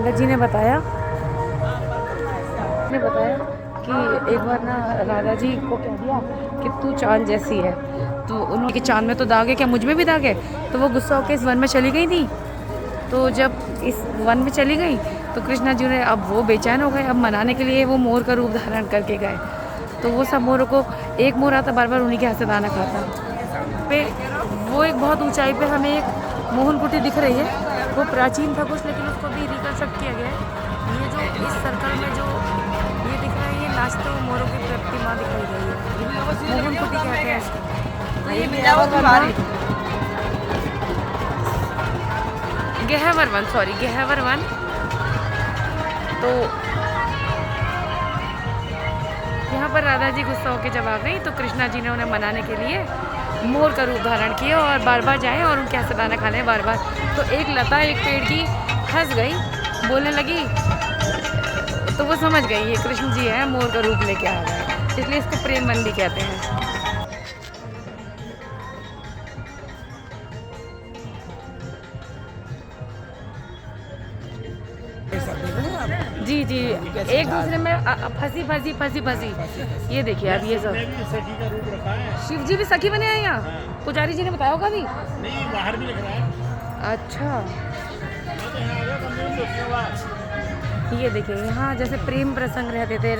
पंडित जी ने बताया कि एक बार ना राधा जी को कह दिया कि तू चांद जैसी है, तो उन्होंने कि चांद में तो दाग है, क्या मुझ में भी दाग है? तो वो गुस्सा होकर इस वन में चली गई थी। तो जब इस वन में चली गई तो कृष्णा जी ने, अब वो बेचैन हो गए, अब मनाने के लिए वो मोर का रूप धारण करके गए। तो वो सब मोरों को, एक मोर आता बार बार उन्हीं के हाथ से दाना खाता पे। वो एक बहुत ऊंचाई पे हमें एक मोहन कुटी दिख रही है, वो प्राचीन था कुछ, लेकिन उसको भी रिकंस्ट्रक्ट किया गया है। ये जो इस सर्कल में जो ये दिख रहा है, ये नाचते हुए मोरों की प्रतिमा दिखाई गई है, मोहन कुटी कहते हैं इसको। तो ये गहवर वन। तो यहाँ पर राधा जी गुस्सा होकर जब आ गई तो कृष्णा जी ने उन्हें मनाने के लिए मोर का रूप धारण किया और बार बार जाए और उनके हाथ से दाना खा लें बार बार। तो एक लता एक पेड़ की हंस गई, बोलने लगी, तो वो समझ गई ये कृष्ण जी है, मोर का रूप लेके आ गए, इसलिए इसको प्रेम वन भी कहते हैं। जी जी, एक दूसरे में फंसी। ये देखिए अब ये सब सखी का रूप रखा है। शिव जी भी सखी बने हैं यहाँ, पुजारी जी ने बताया होगा भी। नहीं, बाहर भी लग रहा है। अच्छा, ये देखिए यहाँ जैसे प्रेम प्रसंग रहते थे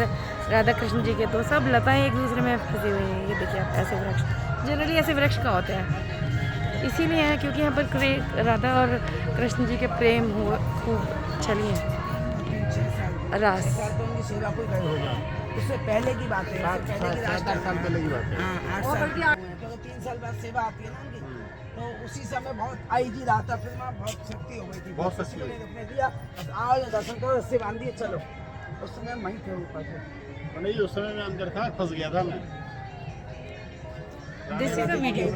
राधा कृष्ण जी के, तो सब लताएं एक दूसरे में फंसी हुई हैं। ये देखिए आप, ऐसे वृक्ष जनरली ऐसे वृक्ष का होते हैं, इसीलिए है क्योंकि यहाँ पर राधा और कृष्ण जी के प्रेम खूब चली है रास। सेवा कोई गए होगा, उससे पहले की बात है, 7 साल पहले की बात है। हाँ 8 साल तो 3 साल बाद सेवा आती है ना उनकी। तो उसी समय बहुत आई जी रहा था, फिर वहाँ बहुत शक्ति हो गई थी, बहुत शक्ति ने रुकने दिया, आओ ये दर्शन करो, रस्से बांध दिए, चलो। उस समय वहीं थे ऊपर से। नहीं, उस समय मैं अंदर था, फंस गया था मैं। This is a video.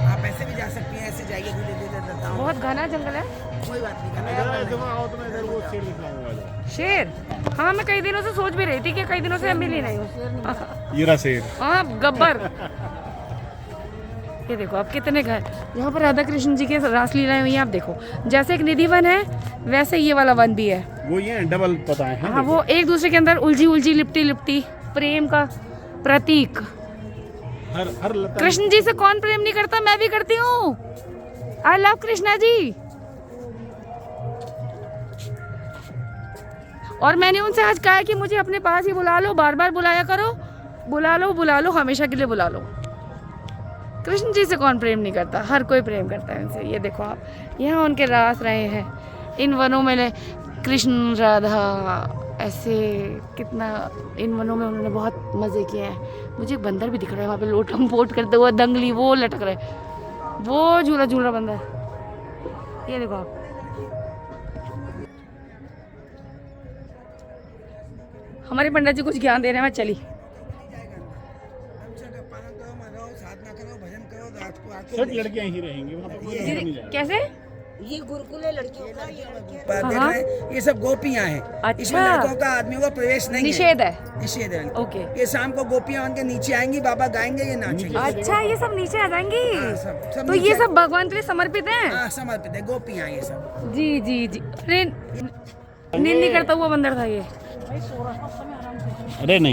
आप ऐसे भी जा सकती हैं, ऐसे जाइए धीरे धीरे। बहुत घना जंगल है, कोई बात नहीं आओ तो मैं इधर वो शेर दिखाऊंगा। शेर? हाँ, मैं कई दिनों से सोच भी रही थी कि कई दिनों से हम मिली नहीं हूँ। ये रहा शेर। हाँ, गब्बर। ये देखो आप कितने घर, यहाँ पर राधा कृष्ण जी के रासलीलाएं हुई हैं। आप देखो, जैसे एक निधि वन है वैसे ये वाला वन भी है। वो ये डबल पता है। हाँ, वो एक दूसरे के अंदर उलझी लिपटी प्रेम का प्रतीक। हर लता कृष्ण जी से कौन प्रेम नहीं करता, मैं भी करती हूँ। I love Krishna ji. और मैंने उनसे आज कहा कि मुझे अपने पास ही बुला लो, बार बार बुलाया करो, बुला लो, हमेशा के लिए बुला लो। कृष्ण जी से कौन प्रेम नहीं करता, हर कोई प्रेम करता है उनसे। ये देखो आप, यहाँ उनके रास रहे हैं इन वनों में, कृष्ण राधा ऐसे कितना इन वनों में उन्होंने बहुत मज़े किए हैं। मुझे एक बंदर भी दिख रहा है वहाँ पे लोटम पोट करते हुए, दंगली वो लटक रहे, वो झूला झूल रहा बंदर। ये देखो आप, हमारे पंडित जी कुछ ज्ञान दे रहे हैं। मैं चली सब लड़कियां ही रहेंगी वहाँ पे। कैसे? ये गुरुकुल है लड़कियों का, ये देख रहे हैं, ये सब गोपियां हैं। अच्छा। इसमें लड़कों का आदमियों का प्रवेश नहीं निषेध है। निषेध है। ओके। ये शाम को गोपियां उनके नीचे आएंगी, बाबा गाएंगे, ये नाचेंगे। अच्छा, ये सब नीचे आ जाएंगी। सब तो ये सब भगवान के लिए समर्पित हैं। हाँ, समर्पित है, गोपियां ये सब। जी जी जी। अरे नींद नहीं करता हुआ बंदर था ये। अरे नहीं।